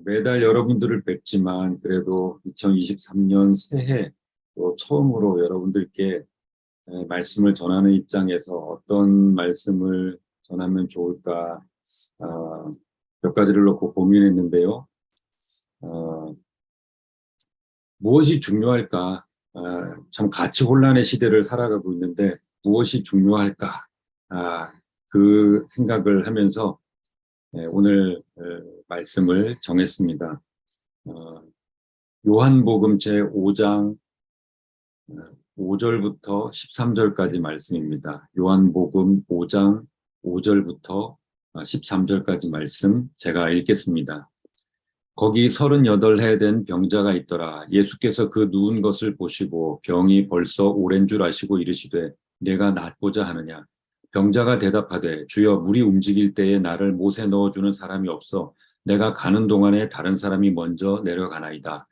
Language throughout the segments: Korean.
매달 여러분들을 뵙지만 그래도 2023년 새해 또 처음으로 여러분들께 말씀을 전하는 입장에서 어떤 말씀을 전하면 좋을까 어, 몇 가지를 놓고 고민했는데요. 어, 무엇이 중요할까? 참 가치 혼란의 시대를 살아가고 있는데 무엇이 중요할까? 아, 그 생각을 하면서 오늘 말씀을 정했습니다. 어, 요한복음 제5장 5절부터 13절까지 말씀입니다. 요한복음 5장 5절부터 13절까지 말씀 제가 읽겠습니다. 거기 38해 된 병자가 있더라. 예수께서 그 누운 것을 보시고 병이 벌써 오랜 줄 아시고 이르시되 내가 낫고자 하느냐. 병자가 대답하되 주여 물이 움직일 때에 나를 못에 넣어주는 사람이 없어 내가 가는 동안에 다른 사람이 먼저 내려가나이다.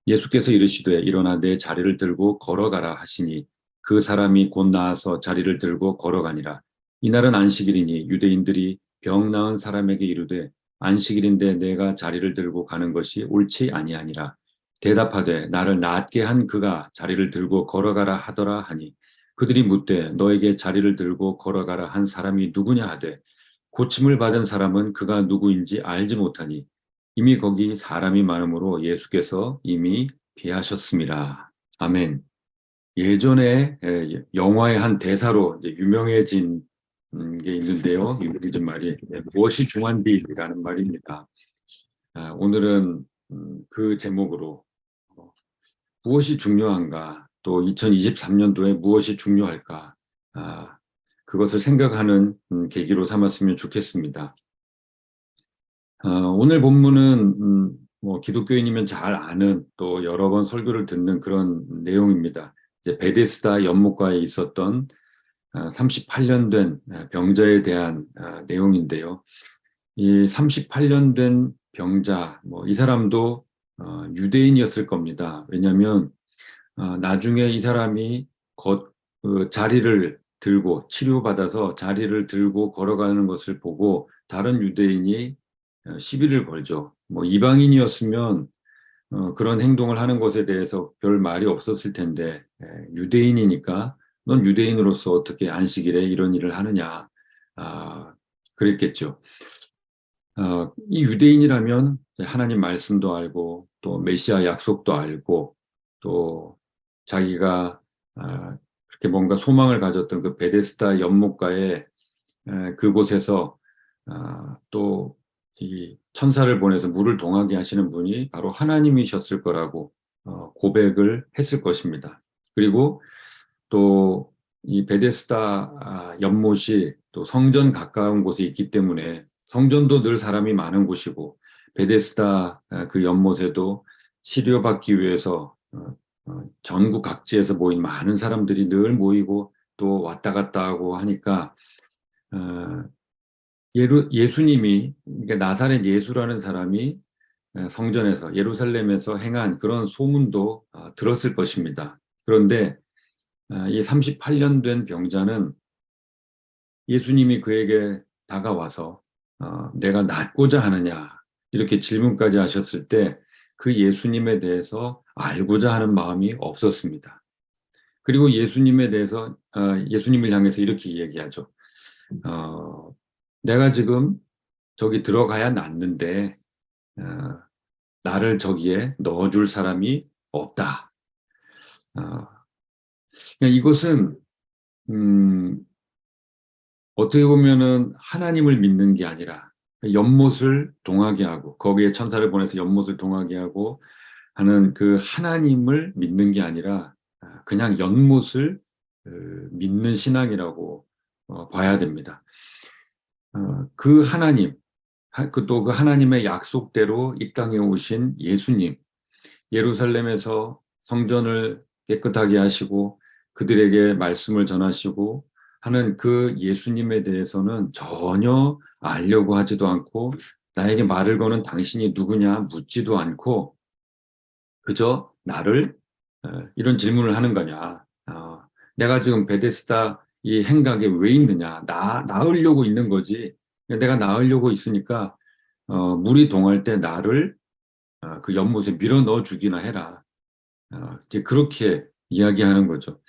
예수께서 이르시되 일어나 내 자리를 들고 걸어가라 하시니 그 사람이 곧 나아서 자리를 들고 걸어가니라. 이날은 안식일이니 유대인들이 병 나은 사람에게 이르되 안식일인데 내가 자리를 들고 가는 것이 옳지 아니하니라. 대답하되 나를 낫게 한 그가 자리를 들고 걸어가라 하더라 하니 그들이 묻되 너에게 자리를 들고 걸어가라 한 사람이 누구냐 하되 고침을 받은 사람은 그가 누구인지 알지 못하니 이미 거기 사람이 많으므로 예수께서 이미 피하셨습니다. 아멘. 예전에 영화의 한 대사로 유명해진 게 있는데요. 유명해진 말이 무엇이 중요한디라는 말입니다. 오늘은 그 제목으로 무엇이 중요한가, 또 2023년도에 무엇이 중요할까, 그것을 생각하는 계기로 삼았으면 좋겠습니다. 오늘 본문은 기독교인이면 잘 아는 또 여러 번 설교를 듣는 그런 내용입니다. 이제 베데스다 연못가에 있었던 38년 된 병자에 대한 내용인데요. 이 38년 된 병자, 이 사람도 유대인이었을 겁니다. 왜냐하면 나중에 이 사람이 그 자리를 들고 치료받아서 자리를 들고 걸어가는 것을 보고 다른 유대인이 시비를 걸죠. 이방인이었으면 그런 행동을 하는 것에 대해서 별 말이 없었을 텐데 유대인이니까 넌 유대인으로서 어떻게 안식일에 이런 일을 하느냐, 그랬겠죠. 이 유대인이라면 하나님 말씀도 알고 또 메시아 약속도 알고 또 자기가 그렇게 뭔가 소망을 가졌던 그 베데스다 연못가에 그곳에서 또 이 천사를 보내서 물을 동하게 하시는 분이 바로 하나님이셨을 거라고 고백을 했을 것입니다. 그리고 또 이 베데스다 연못이 또 성전 가까운 곳에 있기 때문에 성전도 늘 사람이 많은 곳이고 베데스다 그 연못에도 치료받기 위해서 전국 각지에서 모인 많은 사람들이 늘 모이고 또 왔다 갔다 하고 하니까 예수님이, 그러니까 나사렛 예수라는 사람이 성전에서 예루살렘에서 행한 그런 소문도 들었을 것입니다. 그런데 이 38년 된 병자는 예수님이 그에게 다가와서 내가 낫고자 하느냐 이렇게 질문까지 하셨을 때 그 예수님에 대해서 알고자 하는 마음이 없었습니다. 그리고 예수님에 대해서 예수님을 향해서 이렇게 얘기하죠. 내가 지금 저기 들어가야 낫는데 나를 저기에 넣어줄 사람이 없다. 이것은 어떻게 보면은 하나님을 믿는 게 아니라 연못을 동하게 하고 거기에 천사를 보내서 연못을 동하게 하고 하는 그 하나님을 믿는 게 아니라 그냥 연못을 믿는 신앙이라고 봐야 됩니다. 그 하나님, 또 그 하나님의 약속대로 이 땅에 오신 예수님, 예루살렘에서 성전을 깨끗하게 하시고 그들에게 말씀을 전하시고 하는 그 예수님에 대해서는 전혀 알려고 하지도 않고 나에게 말을 거는 당신이 누구냐 묻지도 않고 그저 나를 이런 질문을 하는 거냐. 내가 지금 베데스다 이 행각에 왜 있느냐. 나으려고 있는 거지. 내가 나으려고 있으니까 물이 동할 때 나를 그 연못에 밀어 넣어 주기나 해라. 이제 그렇게 이야기하는 거죠.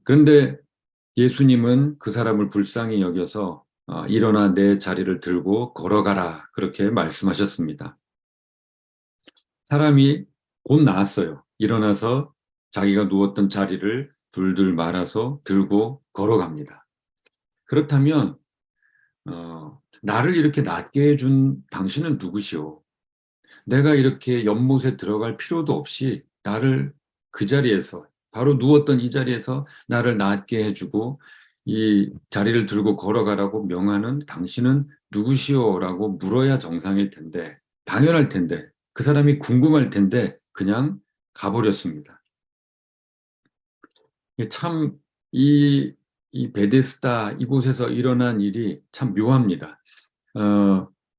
그런데 예수님은 그 사람을 불쌍히 여겨서 일어나 내 자리를 들고 걸어가라. 그렇게 말씀하셨습니다. 사람이 곧 나았어요. 일어나서 자기가 누웠던 자리를 둘둘 말아서 들고 걸어갑니다. 그렇다면 나를 이렇게 낫게 해준 당신은 누구시오? 내가 이렇게 연못에 들어갈 필요도 없이 나를 그 자리에서 바로 누웠던 이 자리에서 나를 낫게 해주고 이 자리를 들고 걸어가라고 명하는 당신은 누구시오라고 물어야 정상일 텐데 당연할 텐데 그 사람이 궁금할 텐데 그냥 가버렸습니다. 참 이 베데스다 이곳에서 일어난 일이 참 묘합니다.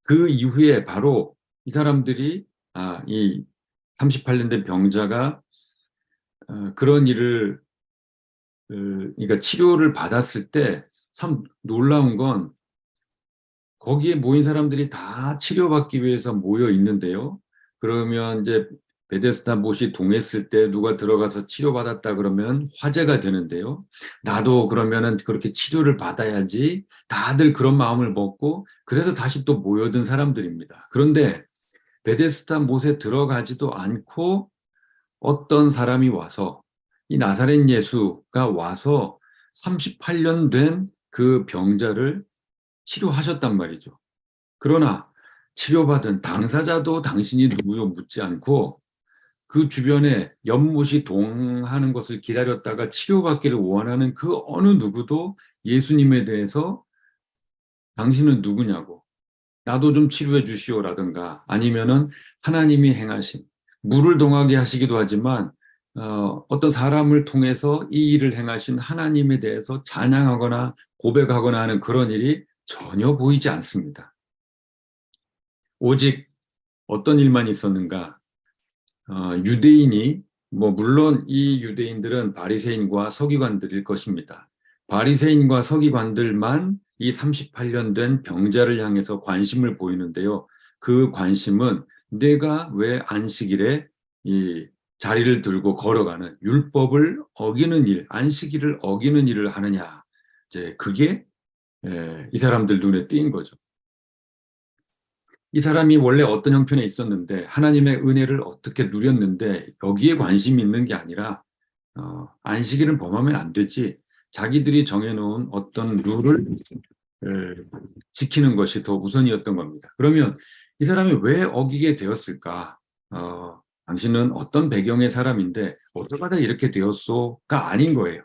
그 이후에 바로 이 사람들이 이 38년 된 병자가 그런 일을 그러니까 치료를 받았을 때 참 놀라운 건 거기에 모인 사람들이 다 치료받기 위해서 모여 있는데요. 그러면 이제 베데스다 못이 동했을 때 누가 들어가서 치료받았다 그러면 화제가 되는데요. 나도 그러면은 그렇게 치료를 받아야지 다들 그런 마음을 먹고 그래서 다시 또 모여든 사람들입니다. 그런데 베데스다 못에 들어가지도 않고 어떤 사람이 와서 이 나사렛 예수가 와서 38년 된 그 병자를 치료하셨단 말이죠. 그러나 치료받은 당사자도 당신이 누구요 묻지 않고 그 주변에 연못이 동하는 것을 기다렸다가 치료받기를 원하는 그 어느 누구도 예수님에 대해서 당신은 누구냐고 나도 좀 치료해 주시오라든가 아니면은 하나님이 행하신 물을 동하게 하시기도 하지만 어떤 사람을 통해서 이 일을 행하신 하나님에 대해서 찬양하거나 고백하거나 하는 그런 일이 전혀 보이지 않습니다. 오직 어떤 일만 있었는가? 유대인이 물론 이 유대인들은 바리새인과 서기관들일 것입니다. 바리새인과 서기관들만 이 38년 된 병자를 향해서 관심을 보이는데요. 그 관심은 내가 왜 안식일에 이 자리를 들고 걸어가는 율법을 어기는 일, 안식일을 어기는 일을 하느냐. 이제 그게 이 사람들 눈에 띈 거죠. 이 사람이 원래 어떤 형편에 있었는데 하나님의 은혜를 어떻게 누렸는데 여기에 관심이 있는 게 아니라 안식일은 범하면 안 되지 자기들이 정해놓은 어떤 룰을 지키는 것이 더 우선이었던 겁니다. 그러면 이 사람이 왜 어기게 되었을까? 당신은 어떤 배경의 사람인데 어쩌다가 이렇게 되었소가 아닌 거예요.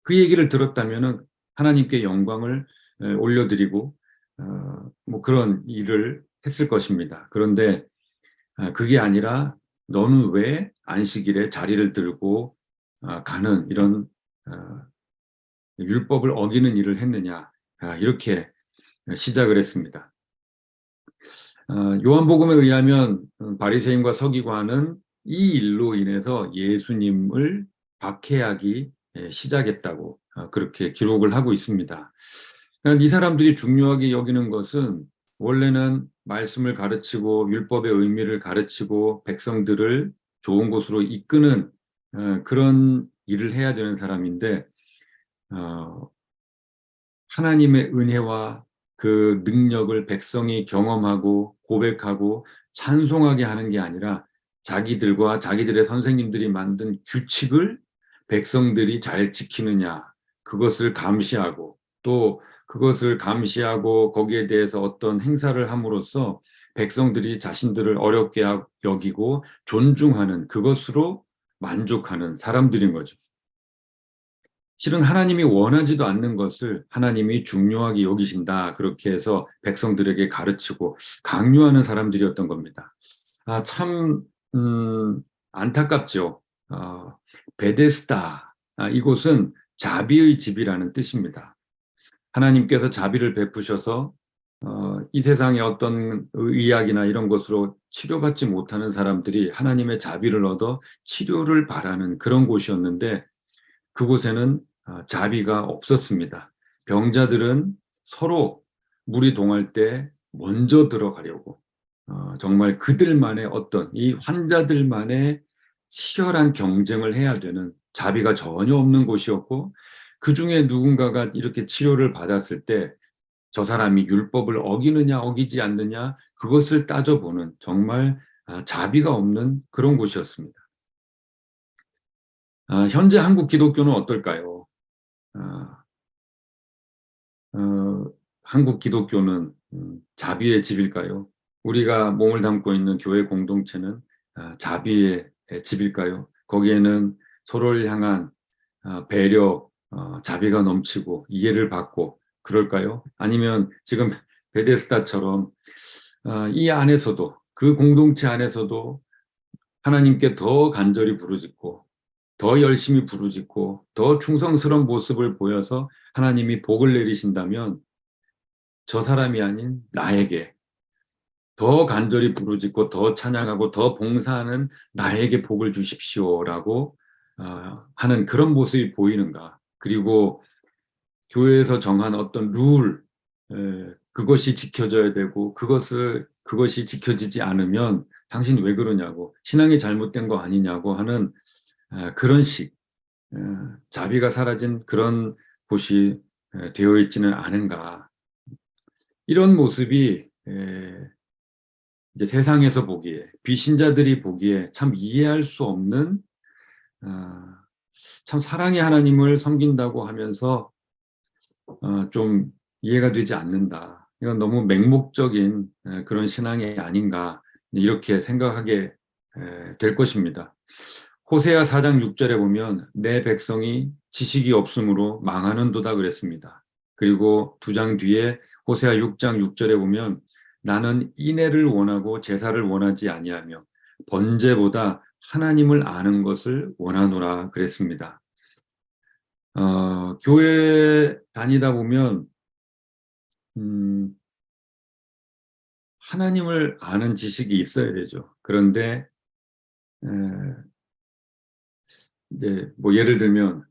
그 얘기를 들었다면은 하나님께 영광을 올려드리고 그런 일을 했을 것입니다. 그런데 그게 아니라 너는 왜 안식일에 자리를 들고 가는 이런 율법을 어기는 일을 했느냐 이렇게 시작을 했습니다. 요한복음에 의하면 바리새인과 서기관은 이 일로 인해서 예수님을 박해하기 시작했다고 그렇게 기록을 하고 있습니다. 이 사람들이 중요하게 여기는 것은 원래는 말씀을 가르치고 율법의 의미를 가르치고 백성들을 좋은 곳으로 이끄는 그런 일을 해야 되는 사람인데 하나님의 은혜와 그 능력을 백성이 경험하고 고백하고 찬송하게 하는 게 아니라 자기들과 자기들의 선생님들이 만든 규칙을 백성들이 잘 지키느냐 그것을 감시하고 또 그것을 감시하고 거기에 대해서 어떤 행사를 함으로써 백성들이 자신들을 어렵게 여기고 존중하는 그것으로 만족하는 사람들인 거죠. 실은 하나님이 원하지도 않는 것을 하나님이 중요하게 여기신다. 그렇게 해서 백성들에게 가르치고 강요하는 사람들이었던 겁니다. 참 안타깝죠. 베데스다. 이곳은 자비의 집이라는 뜻입니다. 하나님께서 자비를 베푸셔서 이 세상의 어떤 의학이나 이런 것으로 치료받지 못하는 사람들이 하나님의 자비를 얻어 치료를 바라는 그런 곳이었는데 그곳에는 자비가 없었습니다. 병자들은 서로 물이 동할 때 먼저 들어가려고 정말 그들만의 어떤 이 환자들만의 치열한 경쟁을 해야 되는 자비가 전혀 없는 곳이었고 그 중에 누군가가 이렇게 치료를 받았을 때 저 사람이 율법을 어기느냐 어기지 않느냐 그것을 따져보는 정말 자비가 없는 그런 곳이었습니다. 현재 한국 기독교는 어떨까요? 아, 한국 기독교는 자비의 집일까요? 우리가 몸을 담고 있는 교회 공동체는 자비의 집일까요? 거기에는 서로를 향한 배려, 자비가 넘치고 이해를 받고 그럴까요? 아니면 지금 베데스다처럼 이 안에서도 그 공동체 안에서도 하나님께 더 간절히 부르짖고 더 열심히 부르짖고 더 충성스러운 모습을 보여서 하나님이 복을 내리신다면 저 사람이 아닌 나에게 더 간절히 부르짖고 더 찬양하고 더 봉사하는 나에게 복을 주십시오라고 하는 그런 모습이 보이는가. 그리고 교회에서 정한 어떤 룰, 그것이 지켜져야 되고 그것이 지켜지지 않으면 당신 왜 그러냐고 신앙이 잘못된 거 아니냐고 하는 그런 자비가 사라진 그런 곳이 되어 있지는 않은가. 이런 모습이 이제 세상에서 보기에 비신자들이 보기에 참 이해할 수 없는 참 사랑의 하나님을 섬긴다고 하면서 좀 이해가 되지 않는다. 이건 너무 맹목적인 그런 신앙이 아닌가 이렇게 생각하게 될 것입니다. 호세아 4장 6절에 보면 내 백성이 지식이 없으므로 망하는도다 그랬습니다. 그리고 2장 뒤에 호세아 6장 6절에 보면 나는 인애를 원하고 제사를 원하지 아니하며 번제보다 하나님을 아는 것을 원하노라 그랬습니다. 교회 다니다 보면 하나님을 아는 지식이 있어야 되죠. 그런데 이제 뭐 예를 들면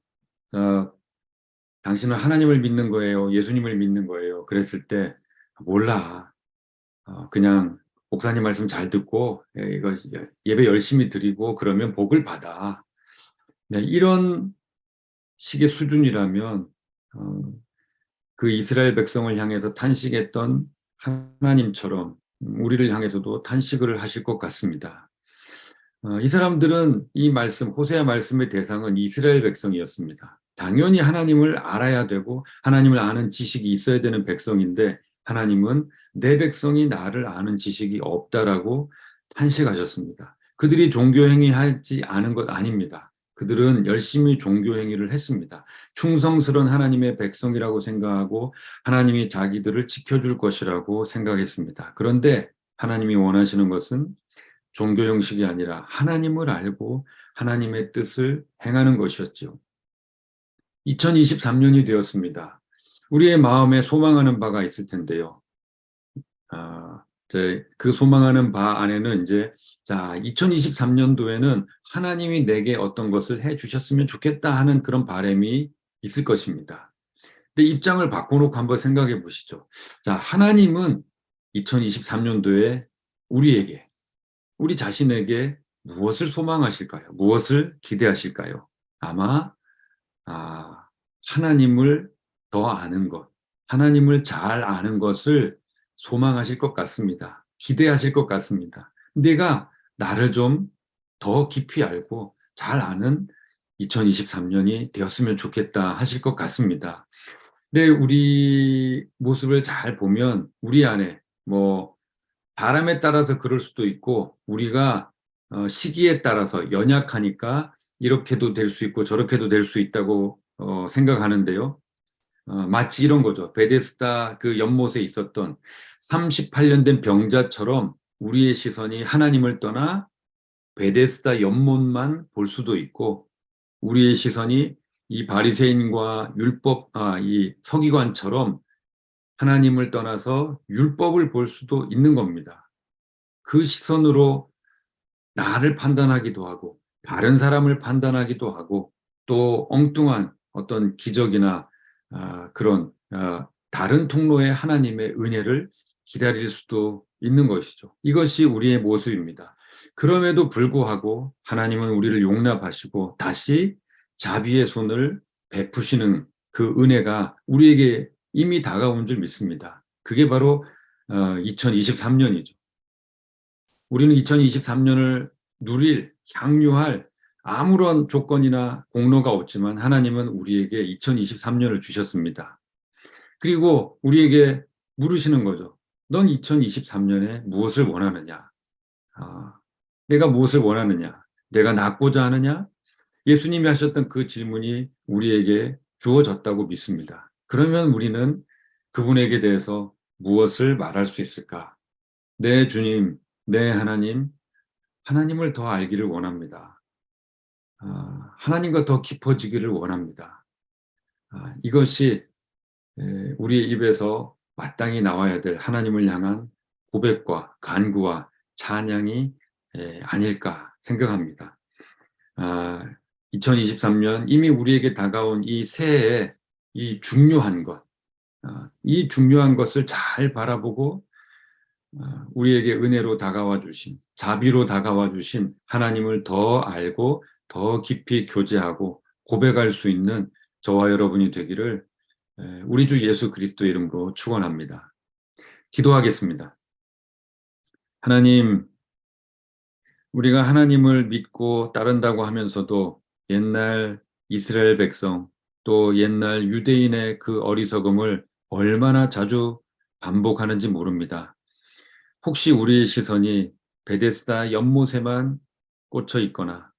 당신은 하나님을 믿는 거예요, 예수님을 믿는 거예요. 그랬을 때 몰라. 그냥 목사님 말씀 잘 듣고 이거 예배 열심히 드리고 그러면 복을 받아. 네, 이런 식의 수준이라면 그 이스라엘 백성을 향해서 탄식했던 하나님처럼 우리를 향해서도 탄식을 하실 것 같습니다. 이 사람들은 이 말씀, 호세아 말씀의 대상은 이스라엘 백성이었습니다. 당연히 하나님을 알아야 되고 하나님을 아는 지식이 있어야 되는 백성인데 하나님은 내 백성이 나를 아는 지식이 없다라고 탄식하셨습니다. 그들이 종교행위 하지 않은 것 아닙니다. 그들은 열심히 종교행위를 했습니다. 충성스러운 하나님의 백성이라고 생각하고 하나님이 자기들을 지켜줄 것이라고 생각했습니다. 그런데 하나님이 원하시는 것은 종교 형식이 아니라 하나님을 알고 하나님의 뜻을 행하는 것이었죠. 2023년이 되었습니다. 우리의 마음에 소망하는 바가 있을 텐데요. 그 소망하는 바 안에는 이제 2023년도에는 하나님이 내게 어떤 것을 해 주셨으면 좋겠다 하는 그런 바람이 있을 것입니다. 근데 입장을 바꿔놓고 한번 생각해 보시죠. 하나님은 2023년도에 우리에게 우리 자신에게 무엇을 소망하실까요? 무엇을 기대하실까요? 아마 하나님을 더 아는 것, 하나님을 잘 아는 것을 소망하실 것 같습니다. 기대하실 것 같습니다. 내가 나를 좀 더 깊이 알고 잘 아는 2023년이 되었으면 좋겠다 하실 것 같습니다. 근데 우리 모습을 잘 보면 우리 안에 사람에 따라서 그럴 수도 있고 우리가 시기에 따라서 연약하니까 이렇게도 될 수 있고 저렇게도 될 수 있다고 생각하는데요. 마치 이런 거죠. 베데스다 그 연못에 있었던 38년 된 병자처럼 우리의 시선이 하나님을 떠나 베데스다 연못만 볼 수도 있고 우리의 시선이 이 바리새인과 이 서기관처럼 하나님을 떠나서 율법을 볼 수도 있는 겁니다. 그 시선으로 나를 판단하기도 하고 다른 사람을 판단하기도 하고 또 엉뚱한 어떤 기적이나 그런 다른 통로의 하나님의 은혜를 기다릴 수도 있는 것이죠. 이것이 우리의 모습입니다. 그럼에도 불구하고 하나님은 우리를 용납하시고 다시 자비의 손을 베푸시는 그 은혜가 우리에게 이미 다가온 줄 믿습니다. 그게 바로 2023년이죠. 우리는 2023년을 향유할 아무런 조건이나 공로가 없지만 하나님은 우리에게 2023년을 주셨습니다. 그리고 우리에게 물으시는 거죠. 넌 2023년에 무엇을 원하느냐? 내가 무엇을 원하느냐? 내가 낳고자 하느냐? 예수님이 하셨던 그 질문이 우리에게 주어졌다고 믿습니다. 그러면 우리는 그분에게 대해서 무엇을 말할 수 있을까? 내 주님, 내 하나님, 하나님을 더 알기를 원합니다. 하나님과 더 깊어지기를 원합니다. 이것이 우리의 입에서 마땅히 나와야 될 하나님을 향한 고백과 간구와 찬양이 아닐까 생각합니다. 2023년 이미 우리에게 다가온 이 새해에 이 중요한 것을 잘 바라보고 우리에게 은혜로 다가와 주신, 자비로 다가와 주신 하나님을 더 알고 더 깊이 교제하고 고백할 수 있는 저와 여러분이 되기를 우리 주 예수 그리스도의 이름으로 축원합니다. 기도하겠습니다. 하나님, 우리가 하나님을 믿고 따른다고 하면서도 옛날 이스라엘 백성 또 옛날 유대인의 그 어리석음을 얼마나 자주 반복하는지 모릅니다. 혹시 우리의 시선이 베데스다 연못에만 꽂혀 있거나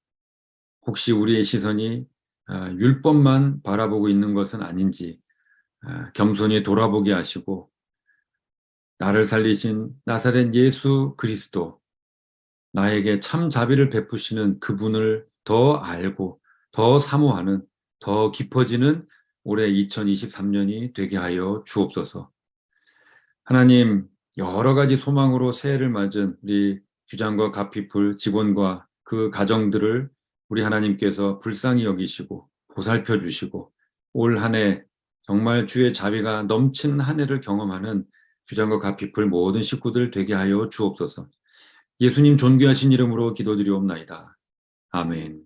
혹시 우리의 시선이 율법만 바라보고 있는 것은 아닌지 겸손히 돌아보게 하시고 나를 살리신 나사렛 예수 그리스도 나에게 참 자비를 베푸시는 그분을 더 알고 더 사모하는 더 깊어지는 올해 2023년이 되게 하여 주옵소서. 하나님, 여러 가지 소망으로 새해를 맞은 우리 규장과 가피풀 직원과 그 가정들을 우리 하나님께서 불쌍히 여기시고 보살펴 주시고 올 한 해 정말 주의 자비가 넘치는 한 해를 경험하는 규장과 가피풀 모든 식구들 되게 하여 주옵소서. 예수님 존귀하신 이름으로 기도드리옵나이다. 아멘.